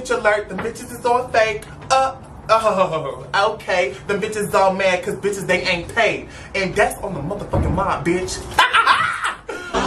bitch alert. The bitches is on fake. Oh, okay. The bitches all mad because bitches they ain't paid. And that's on the motherfucking mob, bitch.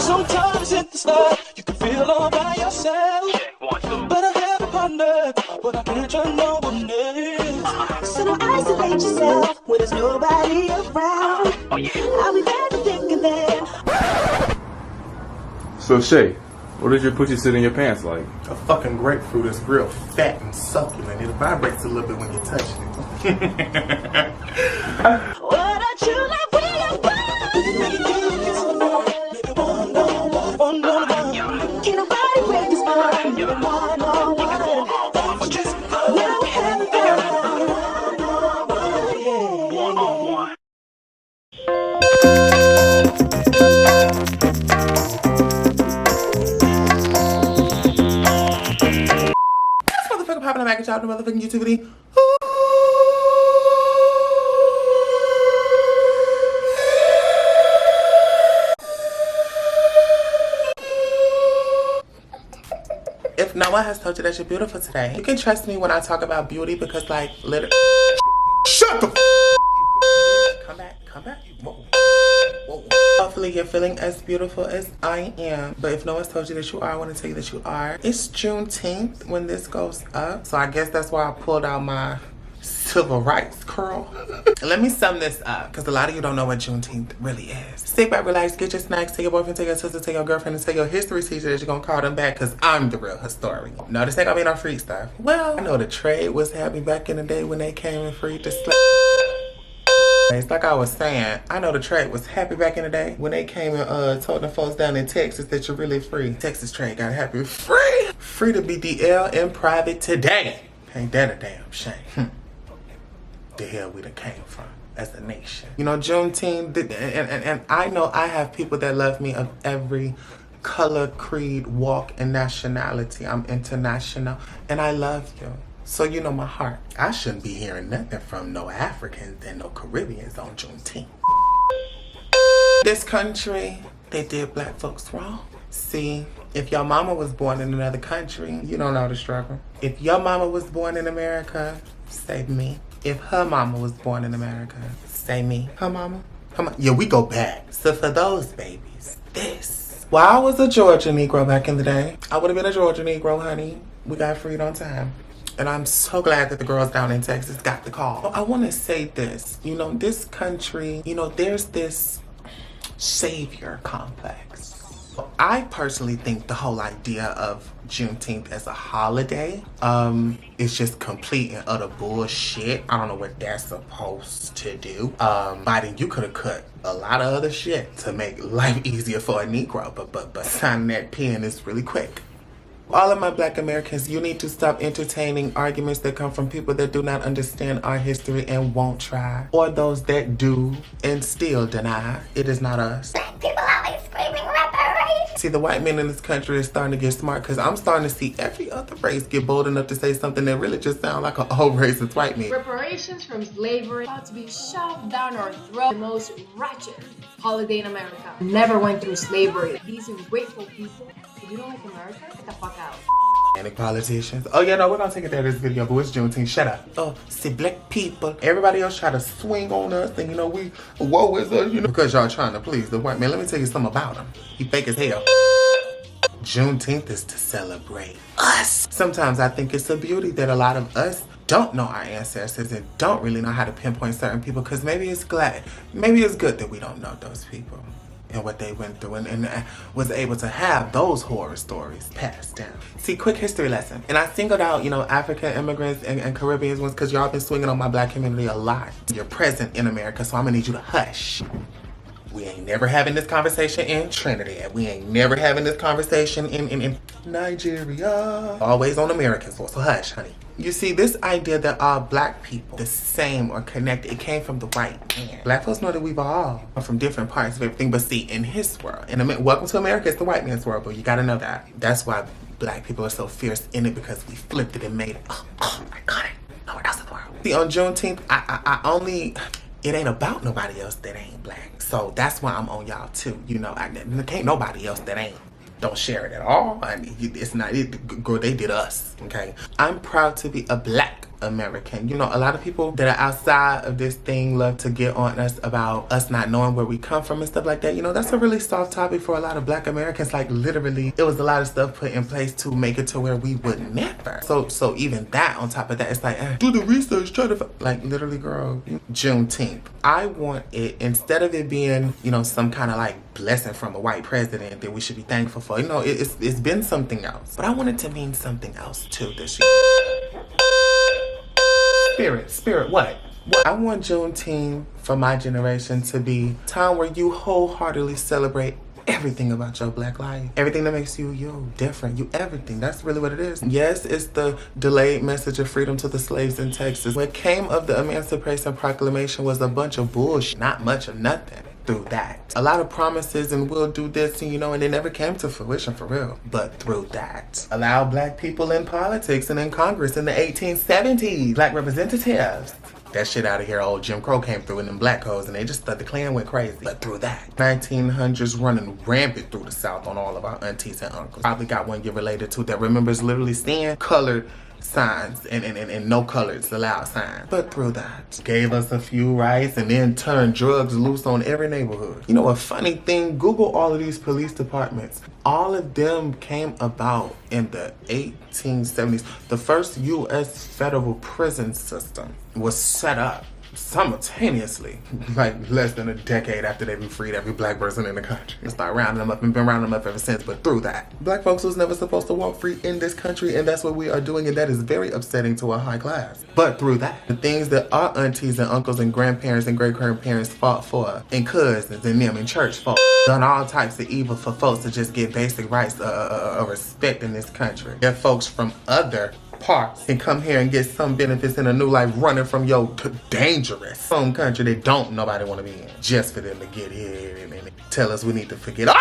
Sometimes at the start, you can feel all by yourself. But I have a partner, but I can't trust no one else. So don't isolate yourself when there's nobody around. I'll be there to think of them. So Shay, what did your pussy sit in your pants like? A fucking grapefruit is real fat and succulent. It vibrates a little bit when you touch it. What a true love will can't nobody break this bond. You're one on one. Now we're having fun. One on one. This motherfucker popping back at y'all in the motherfucking YouTube video. If no one has told you that you're beautiful today, you can trust me when I talk about beauty because, like, literally. Shut the Come back. Whoa. Hopefully you're feeling as beautiful as I am. But if no one's told you that you are, I want to tell you that you are. It's Juneteenth when this goes up. So I guess that's why I pulled out my civil rights curl. Let me sum this up because a lot of you don't know what Juneteenth really is. Sit back, relax, get your snacks, tell your boyfriend, tell your sister, tell your girlfriend, and tell your history teacher that you're gonna call them back because I'm the real historian. No, this ain't gonna be no free stuff. Well, I know the trade was happy back in the day when they came and freed the slaves. It's like I was saying, I know the trade was happy back in the day when they came and told the folks down in Texas that you're really free. Texas trade got happy. Free to be DL in private today. Ain't that a damn shame? The hell we done came from as a nation. You know, Juneteenth, and I know I have people that love me of every color, creed, walk, and nationality. I'm international, and I love you. So you know my heart. I shouldn't be hearing nothing from no Africans and no Caribbeans on Juneteenth. This country, they did black folks wrong. See, if your mama was born in another country, you don't know the struggle. If your mama was born in America, say me. If her mama was born in America, say me. Her mama? Yeah, we go back. So for those babies, this. While I was a Georgia Negro back in the day, I would have been a Georgia Negro, honey. We got freed on time. And I'm so glad that the girls down in Texas got the call. I want to say this. You know, this country, you know, there's this savior complex. I personally think the whole idea of Juneteenth as a holiday is just complete and utter bullshit. I don't know what that's supposed to do. Biden, you could have cut a lot of other shit to make life easier for a Negro, but signing that pen is really quick. All of my black Americans, you need to stop entertaining arguments that come from people that do not understand our history and won't try. Or those that do and still deny. It is not us. Black people always screaming reparations. See, the white men in this country is starting to get smart because I'm starting to see every other race get bold enough to say something that really just sounds like an old racist white man. Reparations from slavery about to be shoved down our throat. The most righteous holiday in America. Never went through slavery. These ungrateful people. If you don't like America, get the fuck out. Panic politicians. Oh yeah, no, we're gonna take it there this video, but it's Juneteenth. Shut up. Oh, see, black people. Everybody else try to swing on us, and you know we, woe is us, you know, because y'all trying to please the white man. Let me tell you something about him. He fake as hell. Juneteenth is to celebrate us. Sometimes I think it's a beauty that a lot of us don't know our ancestors and don't really know how to pinpoint certain people because maybe it's good that we don't know those people and what they went through and was able to have those horror stories passed down. See, quick history lesson. And I singled out, you know, African immigrants and Caribbean ones because y'all been swinging on my black community a lot. You're present in America, so I'm gonna need you to hush. We ain't never having this conversation in Trinidad. We ain't never having this conversation in Nigeria. Always on American soil, so hush, honey. You see, this idea that all black people the same or connected, it came from the white man. Black folks know that we've all come from different parts of everything, but see, in his world, welcome to America, it's the white man's world, but you gotta know that. That's why black people are so fierce in it because we flipped it and made it. Oh, I got it. Nowhere else in the world. See, on Juneteenth, it ain't about nobody else that ain't black. So that's why I'm on y'all too. You know, there can't nobody else that ain't don't share it at all. I mean, it's not it. Girl, they did us. Okay, I'm proud to be a Black American. You know, a lot of people that are outside of this thing love to get on us about us not knowing where we come from and stuff like that. You know, that's a really soft topic for a lot of Black Americans. Like, literally, it was a lot of stuff put in place to make it to where we would never. So even that, on top of that, it's like, do the research, try to like, literally, girl. Juneteenth. I want it, instead of it being, you know, some kind of like blessing from a white president that we should be thankful for. You know, it's been something else. But I want it to mean something else too this year. Spirit, what? I want Juneteenth for my generation to be a time where you wholeheartedly celebrate everything about your Black life. Everything that makes you different. You everything. That's really what it is. Yes, it's the delayed message of freedom to the slaves in Texas. What came of the Emancipation Proclamation was a bunch of bullshit. Not much of nothing. Through that, a lot of promises and we'll do this, and you know, and they never came to fruition for real. But through that, allow Black people in politics and in Congress in the 1870s, Black representatives. That shit out of here, old Jim Crow came through in them black codes and they just thought the Klan went crazy. But through that, 1900s running rampant through the South on all of our aunties and uncles. Probably got one you're related to that remembers literally seeing colored signs and no colors allowed signs. But through that, gave us a few rights and then turned drugs loose on every neighborhood. You know, a funny thing, Google all of these police departments. All of them came about in the 1870s. The first U.S. federal prison system was set up simultaneously, like less than a decade after they freed every Black person in the country. And start rounding them up and been rounding them up ever since. But through that, Black folks was never supposed to walk free in this country, and that's what we are doing, and that is very upsetting to a high class. But through that, the things that our aunties and uncles and grandparents and great-grandparents fought for, and cousins and them in church fought, done all types of evil for folks to just get basic rights of respect in this country. There are folks from other parts can come here and get some benefits in a new life running from your dangerous home country that don't nobody want to be in, just for them to get here and tell us we need to forget all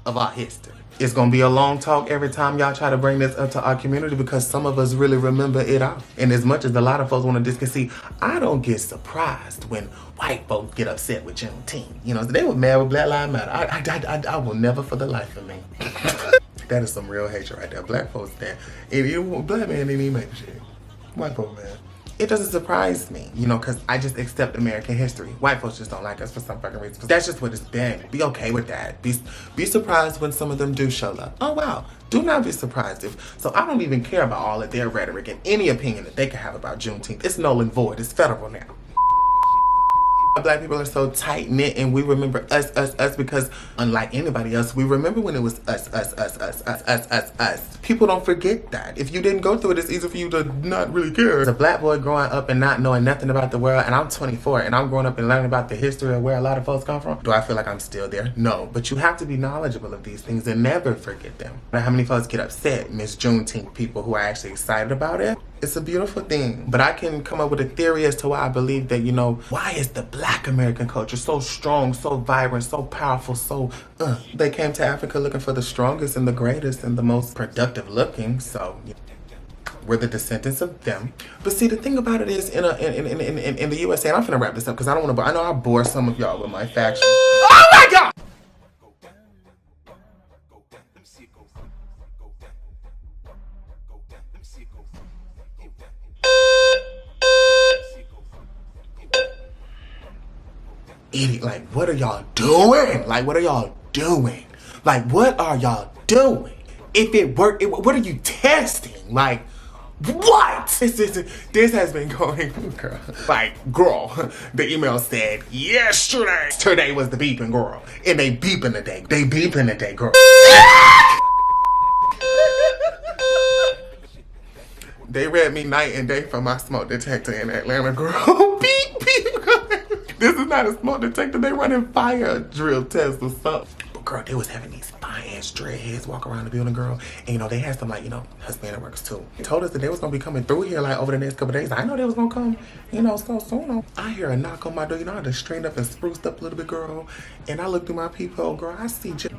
of our history. It's gonna be a long talk every time y'all try to bring this up to our community, because some of us really remember it all. And as much as a lot of folks want to discuss, I don't get surprised when white folks get upset with Juneteenth. You know, they were mad with Black Lives Matter. I will never for the life of me. That is some real hatred right there. Black folks there. And Black man didn't even make the shit. White folks, man. It doesn't surprise me, you know, because I just accept American history. White folks just don't like us for some fucking reason. That's just what it's been. Be okay with that. Be surprised when some of them do show up. Oh, wow. Do not be surprised if. So I don't even care about all of their rhetoric and any opinion that they can have about Juneteenth. It's null and void. It's federal now. Black people are so tight-knit, and we remember us because unlike anybody else, we remember when it was us. People don't forget that. If you didn't go through it, it's easy for you to not really care. As a Black boy growing up and not knowing nothing about the world, and I'm 24 and I'm growing up and learning about the history of where a lot of folks come from, do I feel like I'm still there? No, but you have to be knowledgeable of these things and never forget them. How many folks get upset, Miss Juneteenth, people who are actually excited about it? It's a beautiful thing, but I can come up with a theory as to why I believe that, you know, why is the Black American culture so strong, so vibrant, so powerful, so, they came to Africa looking for the strongest and the greatest and the most productive looking, so, you know, we're the descendants of them. But see, the thing about it is, in the USA, and I'm finna wrap this up because I don't want to, I know I bore some of y'all with my factions. Oh my God! Idiot, like, what are y'all doing? Like, what are y'all doing? Like, what are y'all doing? If it worked, what are you testing? Like, what? This has been going, girl. Like, girl, the email said, yesterday. Today was the beeping, girl. And they beeping today. They beeping today, girl. They read me night and day for my smoke detector in Atlanta, girl. Beep, beep. This is not a smoke detector. They running fire drill tests or something. But girl, they was having these fine-ass dreadheads walk around the building, girl. And you know, they had some, like, you know, Hispanic workers too. They told us that they was gonna be coming through here like over the next couple of days. I know they was gonna come, you know, so soon. I hear a knock on my door. You know, I just straightened up and spruced up a little bit, girl. And I look through my peephole, girl. I see just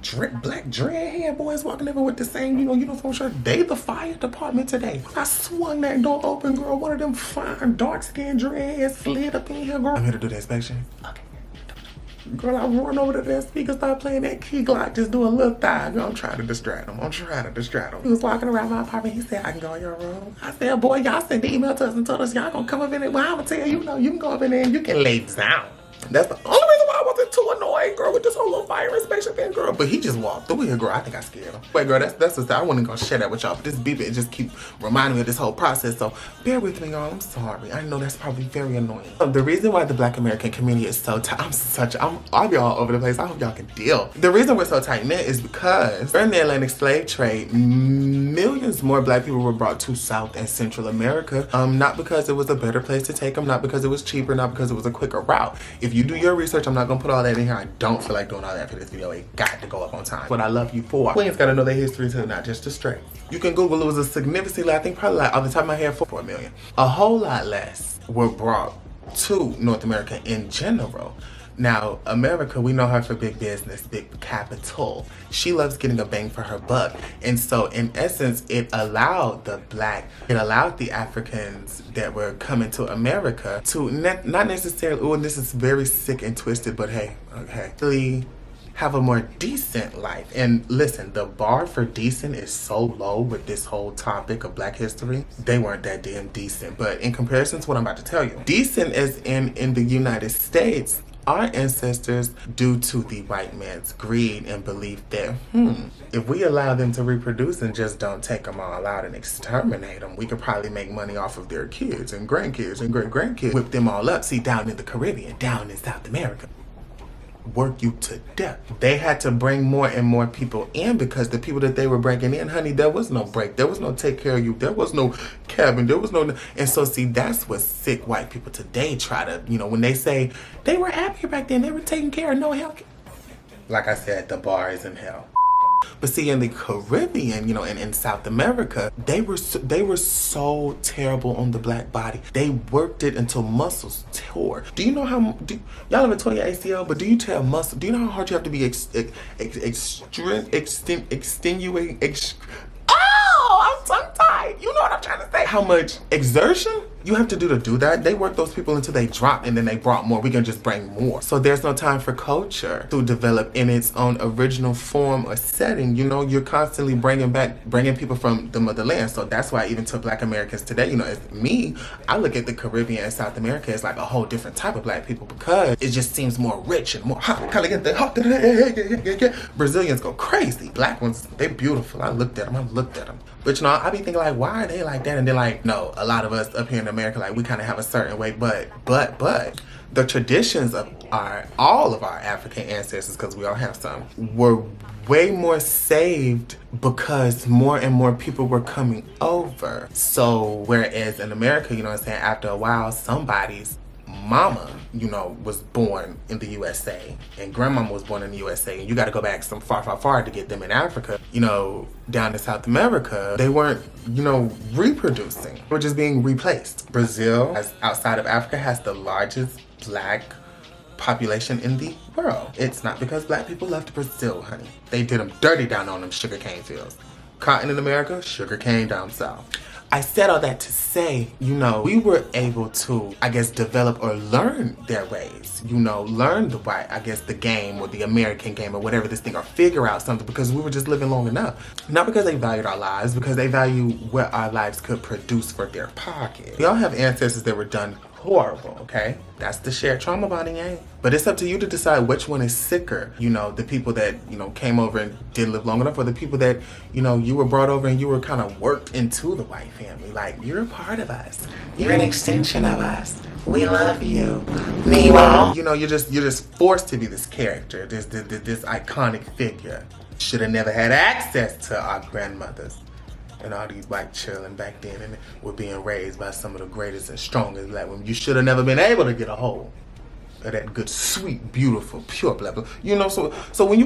black dreadhead boys walking over with the same, you know, uniform shirt. They the fire department today. I swung that door open, girl. One of them fine dark-skinned dreadheads slid up in here, girl. I'm here to do the inspection. Okay. Girl, I run over to that speaker, start playing that key glock, just do a little thigh. Girl, I'm trying to distract him. He was walking around my apartment. He said, I can go in your room. I said, boy, y'all sent the email to us and told us y'all gonna come up in there. Well, I'm gonna tell you, you can go up in there and you can lay down. That's the only reason why I wasn't too annoyed, girl, with this whole little fire inspection thing, girl. But he just walked through here, girl. I think I scared him. Wait, girl, that's just, I wasn't gonna share that with y'all. But this beeping, it just keep reminding me of this whole process. So bear with me, y'all. I'm sorry. I know that's probably very annoying. The reason why the Black American community is so tight, I'll be all over the place. I hope y'all can deal. The reason we're so tight-knit is because during the Atlantic slave trade, millions more Black people were brought to South and Central America. Not because it was a better place to take them, not because it was cheaper, not because it was a quicker route. If you do your research, I'm not gonna put all that in here. I don't feel like doing all that for this video. It got to go up on time. What I love you for. Queens gotta know their history too, not just the straight. You can Google, it was a significantly, I think probably like off the top of my head, 4 million. A whole lot less were brought to North America in general. Now, America, we know her for big business, big capital. She loves getting a bang for her buck. And so, in essence, it allowed the Africans that were coming to America to not necessarily, oh, and this is very sick and twisted, but hey, okay, really have a more decent life. And listen, the bar for decent is so low with this whole topic of Black history. They weren't that damn decent. But in comparison to what I'm about to tell you, decent as in the United States, our ancestors, due to the white man's greed and belief that, if we allow them to reproduce and just don't take them all out and exterminate them, we could probably make money off of their kids and grandkids and great-grandkids, whip them all up. See, down in the Caribbean, down in South America, work you to death. They had to bring more and more people in because the people that they were bringing in, honey, there was no break. There was no take care of you. There was no cabin. There was no... And so, see, that's what sick white people today try to, when they say they were happier back then, they were taking care of no health. Like I said, the bar is in hell. But see, in the Caribbean, and in South America, they were so terrible on the Black body. They worked it until muscles tore. Do you know how? Y'all ever tore your ACL? But do you tear muscle? Do you know how hard you have to be extenuating? Oh, I'm tongue-tied. You know what I'm trying to say? How much exertion you have to do that? They worked those people until they dropped and then they brought more. We can just bring more. So there's no time for culture to develop in its own original form or setting. You're constantly bringing people from the motherland. So that's why even to Black Americans today, as me, I look at the Caribbean and South America as like a whole different type of Black people because it just seems more rich and more Brazilians go crazy. Black ones, they beautiful. I looked at them. But I be thinking like, why are they like that? And they're like, no, a lot of us up here in America, like we kind of have a certain way, but the traditions of all of our African ancestors, because we all have some, were way more saved because more and more people were coming over. So whereas in America, after a while, somebody's mama, was born in the USA and grandmama was born in the USA, and you got to go back some far to get them in Africa. Down in South America, they weren't, reproducing. They were just being replaced. Brazil, outside of Africa, has the largest Black population in the world. It's not because Black people left Brazil, honey. They did them dirty down on them sugarcane fields. Cotton in America, sugarcane down south. I said all that to say, we were able to, develop or learn their ways, learn the game or the American game or whatever this thing, or figure out something because we were just living long enough. Not because they valued our lives, because they value what our lives could produce for their pocket. We all have ancestors that were done horrible, okay? That's the shared trauma bonding, eh? But it's up to you to decide which one is sicker. The people that, came over and didn't live long enough, or the people that, you were brought over and you were kind of worked into the white family. Like, you're a part of us. You're an extension of us. We love you. Nemo. You're just forced to be this character, this iconic figure. Should have never had access to our grandmothers. And all these white children back then and were being raised by some of the greatest and strongest Black women. You should have never been able to get a hold of that good, sweet, beautiful, pure Black. So when you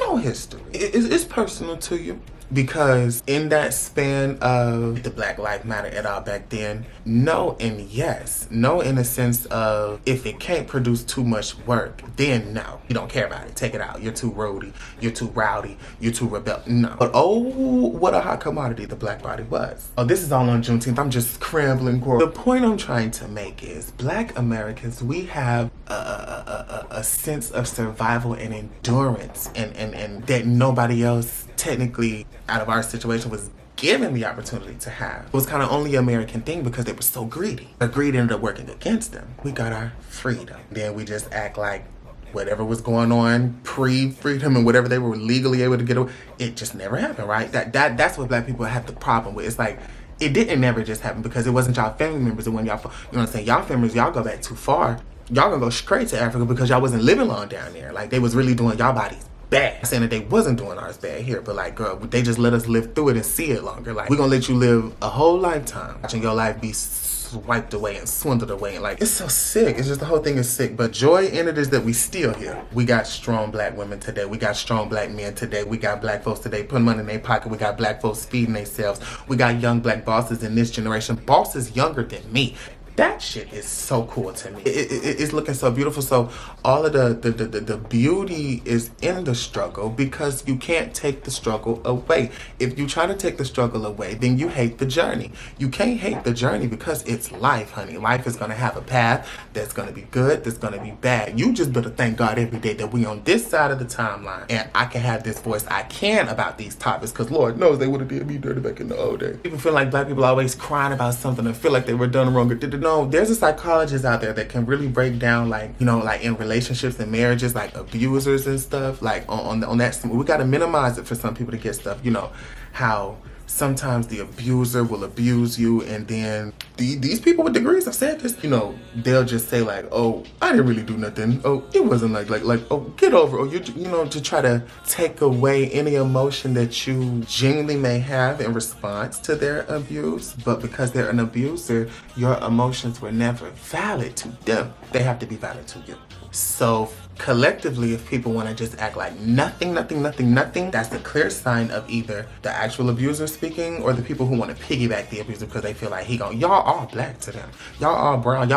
know history, it's personal to you. Because in that span of the Black Lives Matter et al. Back then, no and yes. No in the sense of if it can't produce too much work, then no. You don't care about it. Take it out. You're too roady. You're too rowdy. You're too rebel. No. But oh, what a hot commodity the Black body was. Oh, this is all on Juneteenth. I'm just scrambling. The point I'm trying to make is Black Americans, we have a sense of survival and endurance and that nobody else technically out of our situation was given the opportunity to have. It was kind of only an American thing because they were so greedy. The greed ended up working against them. We got our freedom. Then we just act like whatever was going on pre-freedom and whatever they were legally able to get away, it just never happened, right? That's what Black people have the problem with. It's like, it didn't never just happen because it wasn't y'all family members. And when y'all, you know what I'm saying, y'all families, y'all go back too far. Y'all gonna go straight to Africa because y'all wasn't living long down there. Like, they was really doing y'all bodies bad. I'm saying that they wasn't doing ours bad here, but like, girl, they just let us live through it and see it longer. Like, we're gonna let you live a whole lifetime watching your life be swiped away and swindled away. And like, it's so sick. It's just, the whole thing is sick. But joy in it is that we still here. We got strong Black women today. We got strong Black men today. We got Black folks today putting money in their pocket. We got Black folks feeding themselves. We got young Black bosses in this generation. Bosses younger than me. That shit is so cool to me. It's looking so beautiful. So all of the beauty is in the struggle because you can't take the struggle away. If you try to take the struggle away, then you hate the journey. You can't hate the journey because it's life, honey. Life is going to have a path that's going to be good, that's going to be bad. You just better thank God every day that we on this side of the timeline and I can have this voice I can about these topics because Lord knows they would have did me dirty back in the old days. People feel like Black people are always crying about something and feel like they were done wrong. No, there's a psychologist out there that can really break down, like, you know, like in relationships and marriages, like abusers and stuff, like on that. We got to minimize it for some people to get stuff, you know, how sometimes the abuser will abuse you and then these people with degrees have said this, you know, they'll just say like, oh, I didn't really do nothing. Oh, it wasn't like, oh, get over it. Or you know, to try to take away any emotion that you genuinely may have in response to their abuse. But because they're an abuser, your emotions were never valid to them. They have to be valid to you. So collectively, if people want to just act like nothing, that's a clear sign of either the actual abuser speaking or the people who want to piggyback the abuser because they feel like y'all all Black to them. Y'all all brown.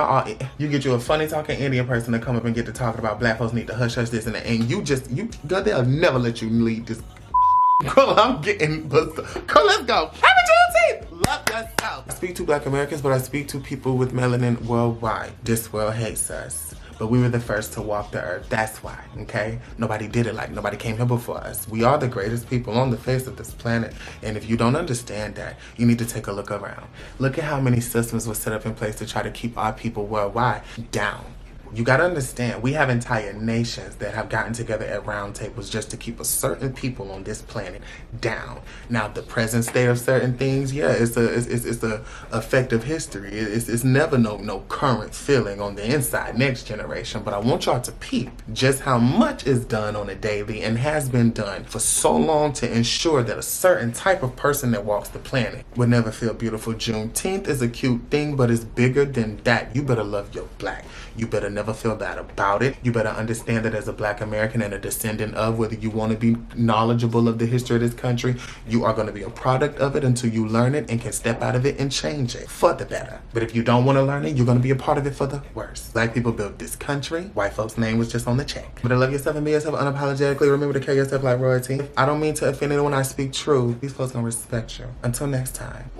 You get you a funny talking Indian person to come up and get to talking about Black folks need to hush this and that. And girl, they'll never let you lead this. Girl, I'm getting busted. Girl, let's go. Happy Juneteenth! Love yourself. I speak to Black Americans, but I speak to people with melanin worldwide. This world hates us. But we were the first to walk the earth. That's why, okay? Nobody did it like nobody came here before us. We are the greatest people on the face of this planet. And if you don't understand that, you need to take a look around. Look at how many systems were set up in place to try to keep our people worldwide down. You gotta understand, we have entire nations that have gotten together at round tables just to keep a certain people on this planet down. Now, the present state of certain things, yeah, it's a effect of history. It's never no current feeling on the inside, next generation. But I want y'all to peep just how much is done on a daily and has been done for so long to ensure that a certain type of person that walks the planet would never feel beautiful. Juneteenth is a cute thing, but it's bigger than that. You better love your Black. You better never feel bad about it. You better understand that as a Black American and a descendant of, whether you want to be knowledgeable of the history of this country, you are going to be a product of it until you learn it and can step out of it and change it for the better. But if you don't want to learn it, you're going to be a part of it for the worse. Black people built this country. White folks' name was just on the check. But love yourself and be yourself unapologetically. Remember to carry yourself like royalty. I don't mean to offend anyone. I speak true. These folks gonna respect you. Until next time.